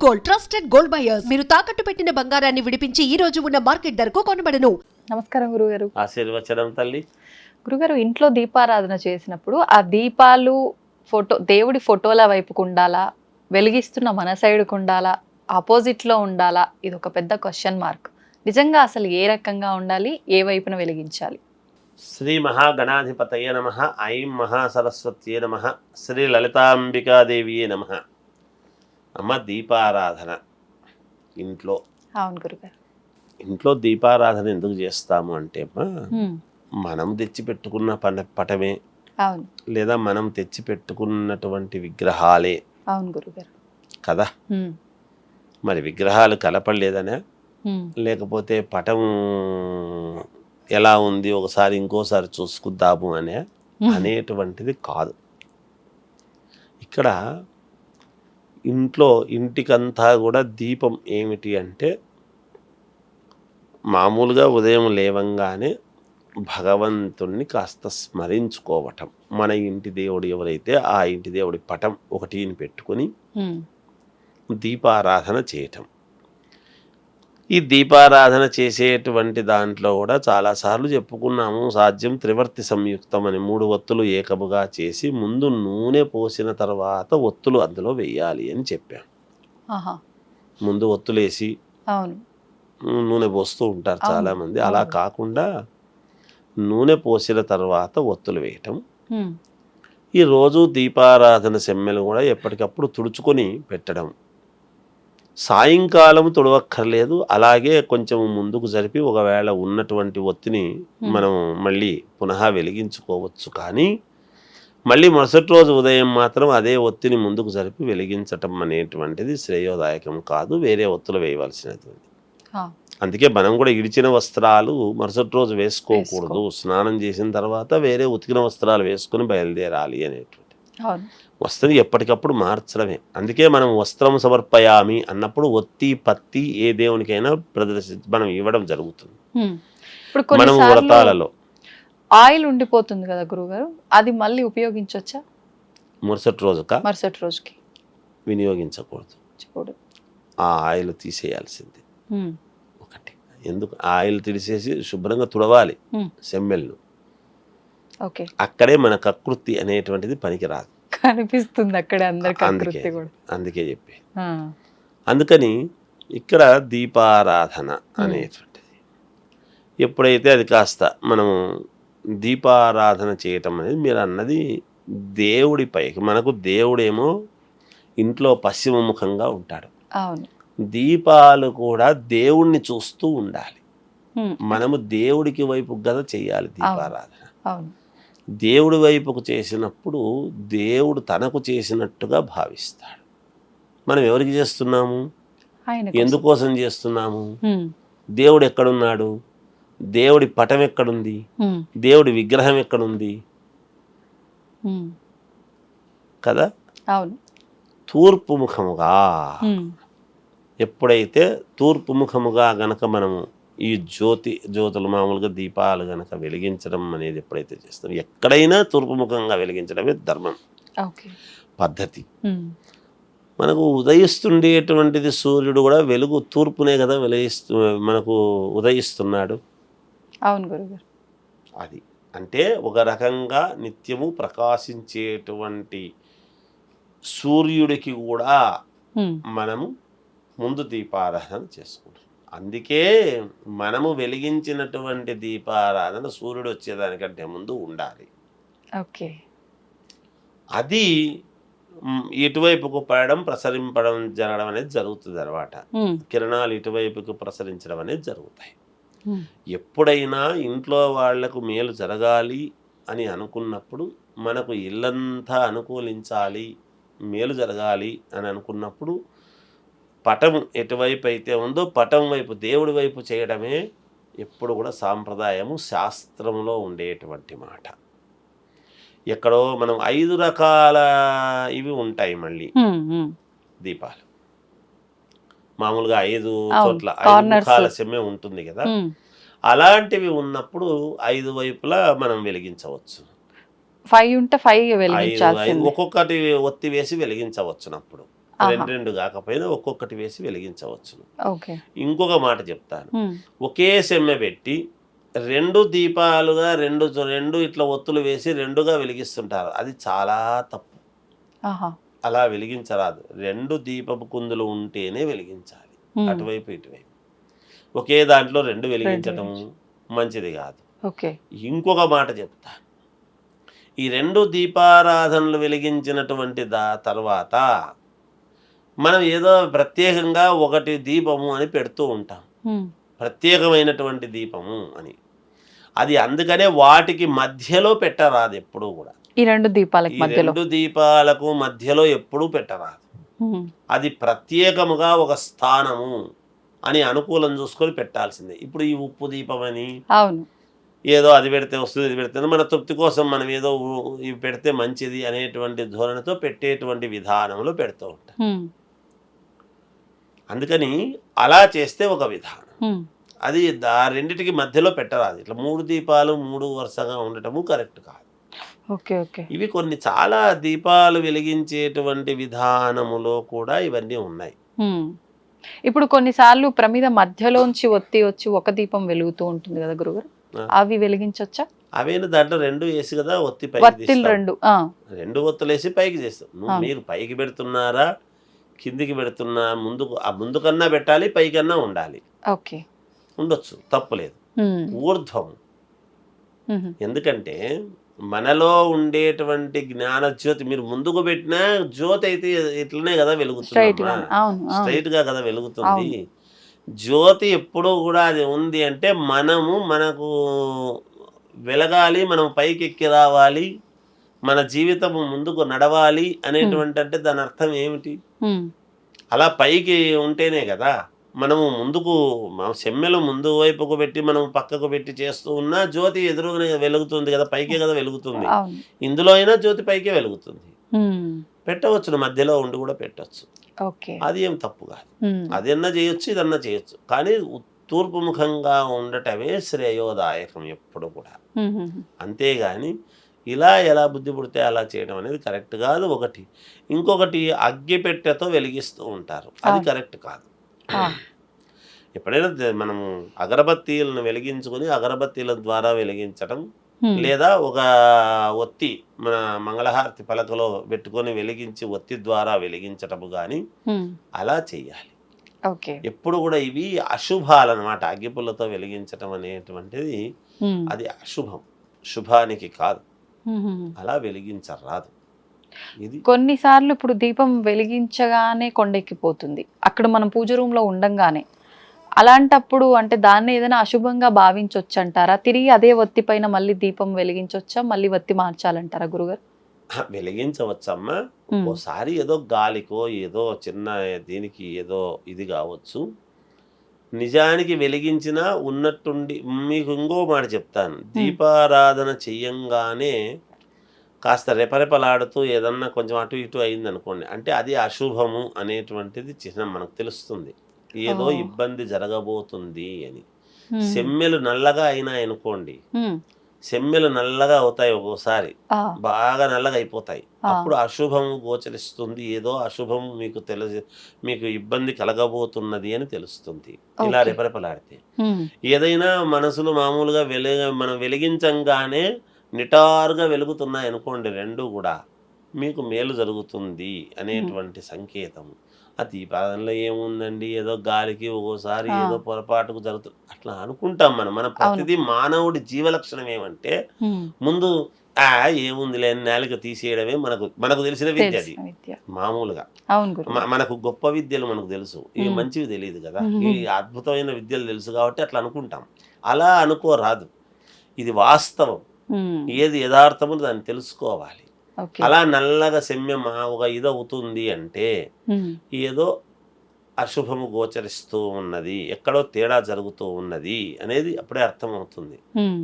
Gold, trusted gold buyers. మీరు తాకట్టు పెట్టిన బంగారాన్ని విడిపించి ఈ రోజు ఉన్న మార్కెట్ ధరకు కొనబడను. నమస్కారం గురుగారు. ఆశీర్వచనం తల్లి. గురుగారు, ఇంట్లో దీపారాధన చేసినప్పుడు ఆ దీపాలు దేవుడి ఫోటోల వైపుకు ఉండాలా, వెలిగిస్తున్న మన సైడ్కు ఉండాలా, ఆపోజిట్ లో ఉండాలా? ఇది ఒక పెద్ద క్వశ్చన్ మార్క్. నిజంగా అసలు ఏ రకంగా ఉండాలి, ఏ వైపున వెలిగించాలి? శ్రీ మహాగణాధిపతయే నమః. ఐం మహాసరస్వత్యే నమః. శ్రీ లలితాంబికాదేవియే నమః. అమ్మ, దీపారాధన ఇంట్లో. అవును గురుగారు. ఇంట్లో దీపారాధన ఎందుకు చేస్తాము అంటే అమ్మా, మనం తెచ్చి పెట్టుకున్న పటమే, అవును, లేదా మనం తెచ్చి పెట్టుకున్నటువంటి విగ్రహాలే. అవును గురుగారు కదా. మరి విగ్రహాలు కలపలేదనే, లేకపోతే పటం ఎలా ఉంది ఒకసారి ఇంకోసారి చూసుకుందాము అనేటువంటిది కాదు. ఇక్కడ ఇంటికంతా కూడా దీపం ఏమిటి అంటే, మామూలుగా ఉదయం లేవంగానే భగవంతుణ్ణి కాస్త స్మరించుకోవటం. మన ఇంటి దేవుడు ఎవరైతే ఆ ఇంటి దేవుడి పటం ఒకటిని పెట్టుకొని దీపారాధన చేయటం. ఈ దీపారాధన చేసేటువంటి దాంట్లో కూడా చాలాసార్లు చెప్పుకున్నాము, సాధ్యం త్రివర్తి సంయుక్తం అని. 3 ఒత్తులు ఏకముగా చేసి ముందు నూనె పోసిన తర్వాత ఒత్తులు అందులో వెయ్యాలి అని చెప్పాం. ముందు ఒత్తులేసి నూనె పోస్తూ ఉంటారు చాలామంది. అలా కాకుండా నూనె పోసిన తర్వాత ఒత్తులు వేయటం. ఈ రోజు దీపారాధన సెమ్మెలు కూడా ఎప్పటికప్పుడు తుడుచుకొని పెట్టడం. సాయంకాలం తుడవక్కర్లేదు, అలాగే కొంచెం ముందుకు జరిపి ఒకవేళ ఉన్నటువంటి ఒత్తిని మనం మళ్ళీ పునః వెలిగించుకోవచ్చు. కానీ మళ్ళీ మరుసటి రోజు ఉదయం మాత్రం అదే ఒత్తిని ముందుకు జరిపి వెలిగించటం అనేటువంటిది శ్రేయోదాయకం కాదు, వేరే ఒత్తులు వేయవలసినటువంటి. అందుకే మనం కూడా ఇడిచిన వస్త్రాలు మరుసటి రోజు వేసుకోకూడదు. స్నానం చేసిన తర్వాత వేరే ఉతికిన వస్త్రాలు వేసుకుని బయలుదేరాలి అనేటువంటి. వస్త్రం ఎప్పటికప్పుడు మార్చడమే. అందుకే మనం వస్త్రం సమర్పయామి అన్నప్పుడు ఒత్తి పత్తి ఏ దేవునికైనా మనం ఇవ్వడం జరుగుతుంది. మనం వ్రతాలలో ఆయిల్ ఉండిపోతుంది కదా గురుగారు, అది మళ్ళీ ఉపయోగించవచ్చా? మరుసటి రోజుకి వినియోగించకూడదు. ఆ ఆయిల్ తీసేయాల్సింది ఒకటి. ఎందుకు ఆయిల్ తీసేసి శుభ్రంగా తుడవాలి సెమ్మెల్ను. అక్కడే మన కకృతి అనేటువంటిది పనికిరాదు, కనిపిస్తుంది అక్కడే అందరికీ. అందుకే చెప్పి అందుకని ఇక్కడ దీపారాధన అనేటువంటిది ఎప్పుడైతే అది కాస్త మనము దీపారాధన చేయటం అనేది, మీరు అన్నది దేవుడిపై, మనకు దేవుడేమో ఇంట్లో పశ్చిమముఖంగా ఉంటాడు. దీపాలు కూడా దేవుణ్ణి చూస్తూ ఉండాలి. మనము దేవుడికి వైపు గద చేయాలి దీపారాధన. దేవుడి వైపుకు చేసినప్పుడు దేవుడు తనకు చేసినట్టుగా భావిస్తాడు. మనం ఎవరికి చేస్తున్నాము, ఎందుకోసం చేస్తున్నాము? దేవుడు ఎక్కడున్నాడు, దేవుడి పటం ఎక్కడుంది, దేవుడి విగ్రహం ఎక్కడుంది కదా. తూర్పు ముఖముగా, ఎప్పుడైతే తూర్పు ముఖముగా గనక మనము ఈ జ్యోతులు మామూలుగా దీపాలు గనక వెలిగించడం అనేది ఎప్పుడైతే చేస్తాం, ఎక్కడైనా తూర్పుముఖంగా వెలిగించడమే ధర్మం, పద్ధతి. మనకు ఉదయిస్తుండేటువంటిది సూర్యుడు కూడా వెలుగు తూర్పునే కదా మనకు ఉదయిస్తున్నాడు. అవును గురుగారు. అది అంటే ఒక రకంగా నిత్యము ప్రకాశించేటువంటి సూర్యుడికి కూడా మనము ముందు దీపారాధన చేసుకుంటాం. అందుకే మనము వెలిగించినటువంటి దీపారాధన సూర్యుడు వచ్చేదానికంటే ముందు ఉండాలి. అది ఇటువైపుకు పడడం, ప్రసరింపడం జరగడం అనేది జరుగుతుంది అన్నమాట. కిరణాలు ఇటువైపుకు ప్రసరించడం అనేది జరుగుతాయి. ఎప్పుడైనా ఇంట్లో వాళ్లకు మేలు జరగాలి అని అనుకున్నప్పుడు, మనకు ఇల్లంతా అనుకూలించాలి, మేలు జరగాలి అని అనుకున్నప్పుడు పటం ఎటువైపు అయితే ఉందో పటం వైపు, దేవుడి వైపు చేయడమే ఎప్పుడు కూడా సాంప్రదాయము, శాస్త్రంలో ఉండేటువంటి మాట. ఎక్కడో మనం 5 రకాల ఇవి ఉంటాయి మళ్ళీ దీపాలు. మామూలుగా 5 చోట్ల 5 ముఖాల సెమ్మె ఉంటుంది కదా. అలాంటివి ఉన్నప్పుడు 5 వైపులా మనం వెలిగించవచ్చు. 5 ఉంటే 5 వెలిగించాల్సింది. ఒక్కొక్కటి ఒత్తి వేసి వెలిగించవచ్చునప్పుడు. ఆహా. రెండు కాకపోయినా ఒక్కొక్కటి వేసి వెలిగించవచ్చును. ఓకే. ఇంకొక మాట చెప్తాను. ఉమ్. ఒకే సెమ్మె పెట్టి రెండు దీపాలుగా రెండు ఇట్లా ఒత్తులు వేసి రెండుగా వెలిగిస్తుంటారు. అది చాలా తప్పు. ఆహా. అలా వెలిగించరాదు. రెండు దీపపు కుందులు ఉంటేనే వెలిగించాలి, ఉమ్. అటువైపు ఇటువైపు. ఒకే దాంట్లో రెండు వెలిగించటం వెలిగించు. మంచిది కాదు. ఓకే. ఇంకొక మాట చెప్తాను. ఈ రెండు దీపారాధనలు వెలిగించినటువంటి తర్వాత మనం ఏదో ప్రత్యేకంగా ఒకటి దీపము అని పెడుతూ ఉంటాం, ఉమ్. ప్రత్యేకమైనటువంటి దీపము అని. అది అందుకనే వాటికి మధ్యలో పెట్టరాదు ఎప్పుడూ కూడా. ఈ రెండు దీపాలకి ఈ మధ్యలో. రెండు దీపాలకు మధ్యలో ఎప్పుడూ పెట్టరాదు. ఉమ్. అది ప్రత్యేకముగా ఒక స్థానము అని అనుకూలం చూసుకొని పెట్టాల్సిందే. ఇప్పుడు ఈ ఉప్పు దీపం అని అవును. ఏదో అది పెడితే వస్తుంది, ఇది పెడితే మన తృప్తి కోసం మనం ఏదో ఇవి పెడితే మంచిది అనేటువంటి ధోరణితో పెట్టేటువంటి విధానంలో పెడుతూ ఉంటాం. ఉమ్. అందుకని అలా చేస్తే ఒక విధానం. ఉమ్. అది ఆ రెండిటికి మధ్యలో పెట్టరాదు. ఇట్లా మూడు దీపాలు మూడు వరుసగా ఉండటము కరెక్ట్ కాదు. ఓకే. ఓకే. ఇవి కొన్ని చాలా దీపాలు వెలిగించేటువంటి విధానములో కూడా ఇవన్నీ ఉన్నాయి. ఉమ్. ఇప్పుడు కొన్నిసార్లు ప్రమిద మధ్యలోంచి ఒత్తి వచ్చి ఒక దీపం వెలుగుతూ ఉంటుంది కదా గురుగారు, ఆ. అవి వెలిగించొచ్చా? అవేనా దాంట్లో రెండు వేసి కదా ఒత్తి పైకి వత్తిలు తీస్తాం. రెండు. రెండు ఒత్తులు వేసి పైకి చేస్తాం. ఆ. మీరు పైకి పెడుతున్నారా కిందికి పెడుతున్నా, ముందు కన్నా పెట్టాలి, పైకన్నా ఉండాలి. ఓకే. ఉండొచ్చు, తప్పులేదు. ఉమ్. ఊర్ధ్వం. ఉమ్. ఎందుకంటే మనలో ఉండేటువంటి జ్ఞాన జ్యోతి మీరు ముందుకు పెట్టినా జ్యోతి అయితే ఇట్లనే కదా స్ట్రైట్ వెలుగుతుంది, గా. అవును. అవును. స్ట్రైట్ గా కదా వెలుగుతుంది. జ్యోతి ఎప్పుడూ కూడా అది ఉంది అంటే మనకు వెలగాలి, మనం పైకి ఎక్కి రావాలి, మన జీవితం ముందుకు నడవాలి అనేటువంటి, అంటే దాని అర్థం ఏమిటి? ఉమ్. అలా పైకి ఉంటేనే కదా మనము ముందుకు, సెమ్మెలు ముందు వైపుకు పెట్టి మనం పక్కకు పెట్టి చేస్తూ ఉన్నా జ్యోతి ఎదురుగానే వెలుగుతుంది కదా, పైకే కదా వెలుగుతుంది. అవును. ఇందులో అయినా జ్యోతి పైకే వెలుగుతుంది. ఉమ్. పెట్టవచ్చు, మధ్యలో ఉండి కూడా పెట్టవచ్చు. ఓకే. అది ఏం తప్పు కాదు. ఉమ్. అదన్నా చేయొచ్చు, ఇదన్నా చేయొచ్చు. కానీ తూర్పు ముఖంగా ఉండటమే శ్రేయోదాయకం ఎప్పుడు కూడా. ఉమ్. అంతేగాని ఇలా ఎలా బుద్ధి పుడితే అలా చేయడం అనేది కరెక్ట్ కాదు. ఒకటి. ఇంకొకటి అగ్గిపెట్టెతో వెలిగిస్తూ ఉంటారు, అది కరెక్ట్ కాదు. ఆ. ఎప్పుడైనా మనము అగరబత్తీలను వెలిగించుకొని అగరబత్తీల ద్వారా వెలిగించడం, ఉమ్. లేదా ఒక ఒత్తి మన మంగళహారతి పలకలో పెట్టుకొని వెలిగించి ఒత్తి ద్వారా వెలిగించటము కానీ ఉమ్. అలా చెయ్యాలి. ఓకే. ఎప్పుడు కూడా ఇవి అశుభాలన్నమాట. అగ్గిపుల్లతో వెలిగించటం అనేటువంటిది ఉమ్. అది అశుభం, శుభానికి కాదు. ఉమ్. అలా వెలిగించరాదు. ఇది కొన్నిసార్లు ఇప్పుడు దీపం వెలిగించగానే కొండెక్కిపోతుంది, అక్కడ మనం పూజ రూమ్ లో ఉండంగానే. అలాంటప్పుడు అంటే దాన్ని ఏదైనా అశుభంగా భావించవచ్చు అంటారా? తిరిగి అదే ఒత్తి పైన మళ్ళీ దీపం వెలిగించవచ్చా? మళ్ళీ ఒత్తి మార్చాలంటారా గురుగారు? వెలిగించవచ్చమ్మా. ఒక్కోసారి ఏదో గాలికో ఏదో చిన్న దీనికి ఏదో ఇది కావచ్చు. నిజానికి వెలిగించినా ఉన్నట్టుండి, మీకు ఇంకో మాట చెప్తాను. దీపారాధన చెయ్యంగానే కాస్త రెపరెపలాడుతూ ఏదన్నా కొంచెం అటు ఇటు అయింది అనుకోండి, అంటే అది అశుభము అనేటువంటిది చిహ్నం, మనకు తెలుస్తుంది. ఏదో ఇబ్బంది జరగబోతుంది అని. సెమ్మెలు నల్లగా అయినాయి అనుకోండి, సెమ్మెలు నల్లగా అవుతాయి, ఒక్కోసారి బాగా నల్లగా అయిపోతాయి. అప్పుడు అశుభము గోచరిస్తుంది, ఏదో అశుభము మీకు ఇబ్బంది కలగబోతున్నది అని తెలుస్తుంది. ఇలా రెపరెపలాడితే ఏదైనా మనసులో మామూలుగా మనం వెలిగించంగానే నిటారుగా వెలుగుతున్నాయి అనుకోండి, రెండు కూడా మీకు మేలు జరుగుతుంది అనేటువంటి సంకేతము. ఆ దీపారాధనలో ఏముందండి, ఏదో గాలికి ఒక్కోసారి ఏదో పొరపాటుకు జరుగుతుంది అట్లా అనుకుంటాం మన ప్రతిదీ. మానవుడి జీవలక్షణం ఏమంటే ముందు ఏముందిలే నాలుక తీసేయడమే మనకు తెలిసిన విద్య. అది మామూలుగా మనకు గొప్ప విద్యలు మనకు తెలుసు, ఇవి మంచివి తెలియదు కదా. ఈ అద్భుతమైన విద్యలు తెలుసు కాబట్టి అట్లా అనుకుంటాం. అలా అనుకోరాదు. ఇది వాస్తవం, ఏది యథార్థము దాన్ని తెలుసుకోవాలి. అలా నల్లగా సెమ్మె ఒక ఇదవుతుంది అంటే ఏదో అశుభము గోచరిస్తూ ఉన్నది, ఎక్కడో తేడా జరుగుతూ ఉన్నది అనేది అప్పుడే అర్థమవుతుంది.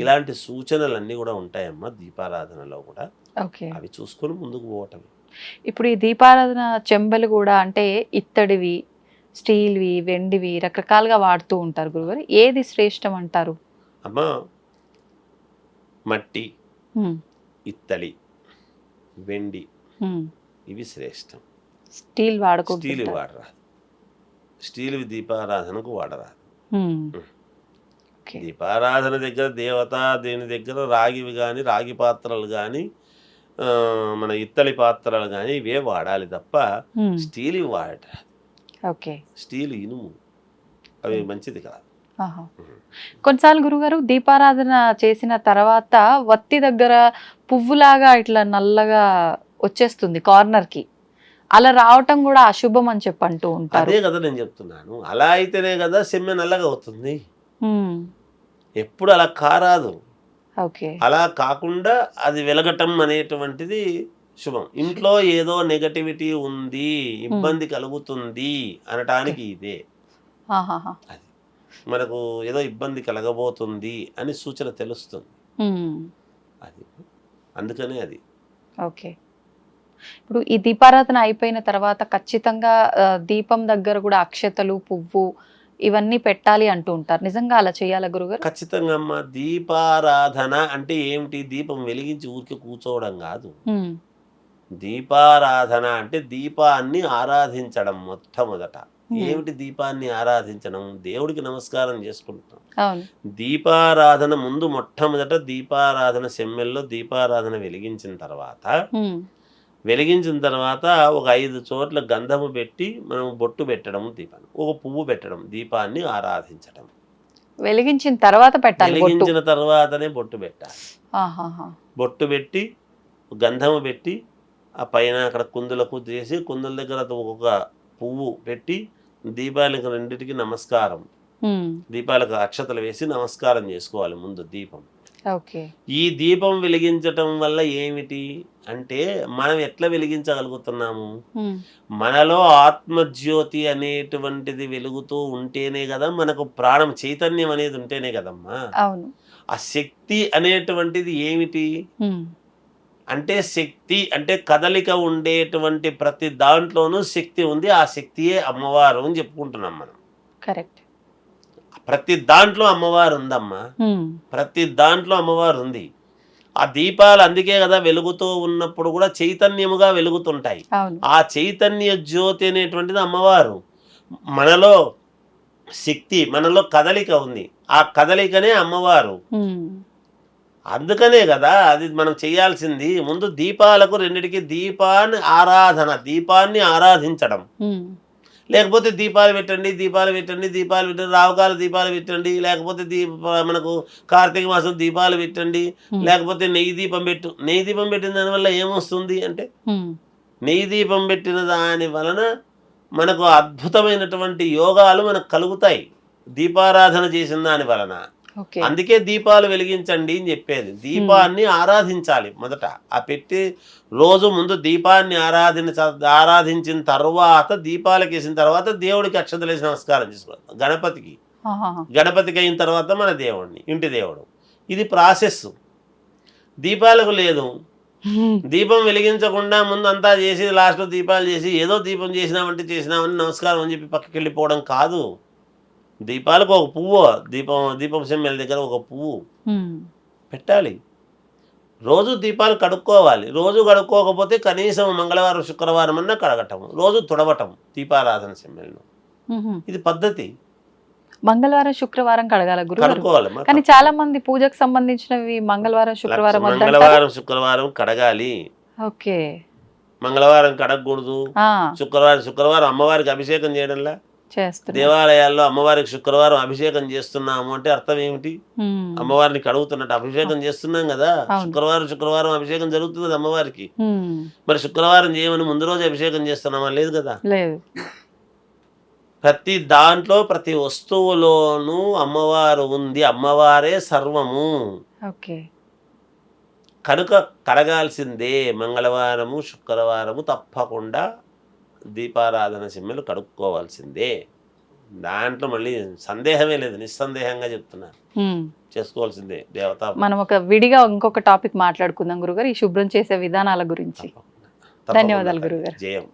ఇలాంటి సూచనలన్నీ కూడా ఉంటాయమ్మా దీపారాధనలో కూడా. అవి చూసుకొని ముందుకు పోవటం. ఇప్పుడు ఈ దీపారాధన చెంబలు కూడా అంటే ఇత్తడివి, స్టీల్వి, వెండివి రకరకాలుగా వాడుతూ ఉంటారు గురుగారు. ఏది శ్రేష్టం అంటారు? అమ్మా, మట్టి, ఇత్తడి, వెండి ఇవి శ్రేష్టం. స్టీల్ స్టీల్ వాడకూడదు. వాడరాదు, స్టీల్ దీపారాధనకు వాడరాదు. ఓకే. దీపారాధన దగ్గర దేవత దేని దగ్గర రాగివి కానీ రాగి పాత్రలు కానీ మన ఇత్తడి పాత్రలు కానీ ఇవే వాడాలి తప్ప స్టీల్ వాడరాదు. ఓకే. స్టీల్ ఇనుము అవి మంచిది కాదు. ఆహా. కొన్నిసార్లు గురుగారు దీపారాధన చేసిన తర్వాత వత్తి దగ్గర పువ్వులాగా ఇట్లా నల్లగా వచ్చేస్తుంది కార్నర్ కి, అలా రావటం కూడా అశుభం అని చెప్పి అంటూ ఉంటారు. అదే కదా నేను చెప్తున్నాను, అలా అయితేనే కదా సెమ్మె నల్లగా అవుతుంది. ఎప్పుడు అలా కారాదు. ఓకే. అలా కాకుండా అది వెలగటం అనేటువంటిది శుభం. ఇంట్లో ఏదో నెగటివిటీ ఉంది, ఇబ్బంది కలుగుతుంది అనటానికి ఇదే. అది మనకు ఏదో ఇబ్బంది కలగబోతుంది అని సూచన తెలుస్తుంది. అది అందుకనే అది. ఓకే. ఇప్పుడు ఈ దీపారాధన అయిపోయిన తర్వాత ఖచ్చితంగా దీపం దగ్గర కూడా అక్షతలు, పువ్వు ఇవన్నీ పెట్టాలి అంటూ ఉంటారు. నిజంగా అలా చేయాలా గురుగారు? ఖచ్చితంగా అమ్మా. దీపారాధన అంటే ఏమిటి? దీపం వెలిగించి ఊరికి కూర్చోవడం కాదు. దీపారాధన అంటే దీపాన్ని ఆరాధించడం. మొట్టమొదట ఏమిటి దీపాన్ని ఆరాధించడం? దేవుడికి నమస్కారం చేసుకుంటాం. దీపారాధన ముందు మొట్టమొదట దీపారాధన సెమ్మెల్లో దీపారాధన వెలిగించిన తర్వాత ఒక 5 చోట్ల గంధము పెట్టి మనం బొట్టు పెట్టడం, దీపాన్ని ఒక పువ్వు పెట్టడం, దీపాన్ని ఆరాధించడం. వెలిగించిన తర్వాత పెట్టాలి. వెలిగించిన తర్వాతనే బొట్టు పెట్టాలి. బొట్టు పెట్టి గంధము పెట్టి ఆ పైన అక్కడ కుందులకు చేసి కుందుల దగ్గర ఒక పువ్వు పెట్టి దీపాలకు రెండిటికి నమస్కారం, దీపాలకు అక్షతలు వేసి నమస్కారం చేసుకోవాలి ముందు దీపం. ఈ దీపం వెలిగించటం వల్ల ఏమిటి అంటే మనం ఎట్లా వెలిగించగలుగుతున్నాము? మనలో ఆత్మజ్యోతి అనేటువంటిది వెలుగుతూ ఉంటేనే కదా మనకు ప్రాణం, చైతన్యం అనేది ఉంటేనే కదమ్మా. ఆ శక్తి అనేటువంటిది ఏమిటి అంటే, శక్తి అంటే కదలిక ఉండేటువంటి ప్రతి దాంట్లోనూ శక్తి ఉంది. ఆ శక్తియే అమ్మవారు అని చెప్పుకుంటున్నాం మనం. కరెక్ట్. ప్రతి దాంట్లో అమ్మవారు ఉందమ్మా, ప్రతి దాంట్లో అమ్మవారు ఉంది. ఆ దీపాలు అందుకే కదా వెలుగుతూ ఉన్నప్పుడు కూడా చైతన్యముగా వెలుగుతుంటాయి. ఆ చైతన్య జ్యోతి అనేటువంటిది అమ్మవారు. మనలో శక్తి, మనలో కదలిక ఉంది. ఆ కదలికనే అమ్మవారు. అందుకనే కదా అది మనం చేయాల్సింది. ముందు దీపాలకు రెండిటికి దీపాన్ని ఆరాధించడం. లేకపోతే దీపాలు పెట్టండి, రావుకాల దీపాలు పెట్టండి, లేకపోతే మనకు కార్తీక మాసం దీపాలు పెట్టండి, లేకపోతే నెయ్యి దీపం పెట్టిన దానివల్ల ఏమొస్తుంది అంటే, నెయ్యి దీపం పెట్టిన దాని వలన మనకు అద్భుతమైనటువంటి యోగాలు మనకు కలుగుతాయి దీపారాధన చేసిన దాని వలన. అందుకే దీపాలు వెలిగించండి అని చెప్పేది. దీపాన్ని ఆరాధించాలి మొదట. ఆ పెట్టి రోజు ముందు దీపాన్ని ఆరాధించిన తర్వాత, దీపాలకు వేసిన తర్వాత దేవుడికి అక్షతలు వేసి నమస్కారం చేసుకోవాలి. గణపతికి అయిన తర్వాత మన దేవుడిని, ఇంటి దేవుడు. ఇది ప్రాసెస్. దీపాలకు లేదు. దీపం వెలిగించకుండా ముందు అంతా చేసి లాస్ట్లో దీపాలు చేసి ఏదో దీపం చేసినామని నమస్కారం అని చెప్పి పక్కకి వెళ్ళిపోవడం కాదు. దీపాలకు ఒక పువ్వు, దీపం సెమ్మెల దగ్గర ఒక పువ్వు పెట్టాలి. రోజు దీపాలు కడుక్కోవాలి. రోజు కడుక్కోకపోతే కనీసం మంగళవారం శుక్రవారం అన్నా కడగటం, రోజు తుడవటం దీపారాధన సెమ్మెలను. ఇది పద్ధతి. మంగళవారం శుక్రవారం కడగాల గురు? కడుక్కోవాలి. కానీ చాలా మంది పూజకు సంబంధించినవి మంగళవారం శుక్రవారం కడగాలి. ఓకే. మంగళవారం కడగకూడదు. శుక్రవారం అమ్మవారికి అభిషేకం చేయడంలా దేవాలయాల్లో అమ్మవారికి శుక్రవారం అభిషేకం చేస్తున్నాము అంటే అర్థం ఏమిటి? అమ్మవారిని కడుగుతున్నట్టు అభిషేకం చేస్తున్నాం కదా. శుక్రవారం అభిషేకం జరుగుతుంది అమ్మవారికి. మరి శుక్రవారం చేయమని ముందు రోజు అభిషేకం చేస్తున్నామా? లేదు కదా. ప్రతి దాంట్లో ప్రతి వస్తువులోనూ అమ్మవారు ఉంది. అమ్మవారే సర్వము. కనుక కడగాల్సిందే. మంగళవారము శుక్రవారము తప్పకుండా దీపారాధన సెమ్మెలు కడుక్కోవాల్సిందే. దాంట్లో మళ్ళీ సందేహమే లేదు, నిస్సందేహంగా చెప్తున్నాను, చేసుకోవాల్సిందే. దేవత మనం ఒక విడిగా ఇంకొక టాపిక్ మాట్లాడుకుందాం గురుగారు, ఈ శుభ్రం చేసే విధానాల గురించి. ధన్యవాదాలు గురుగారు. జయం.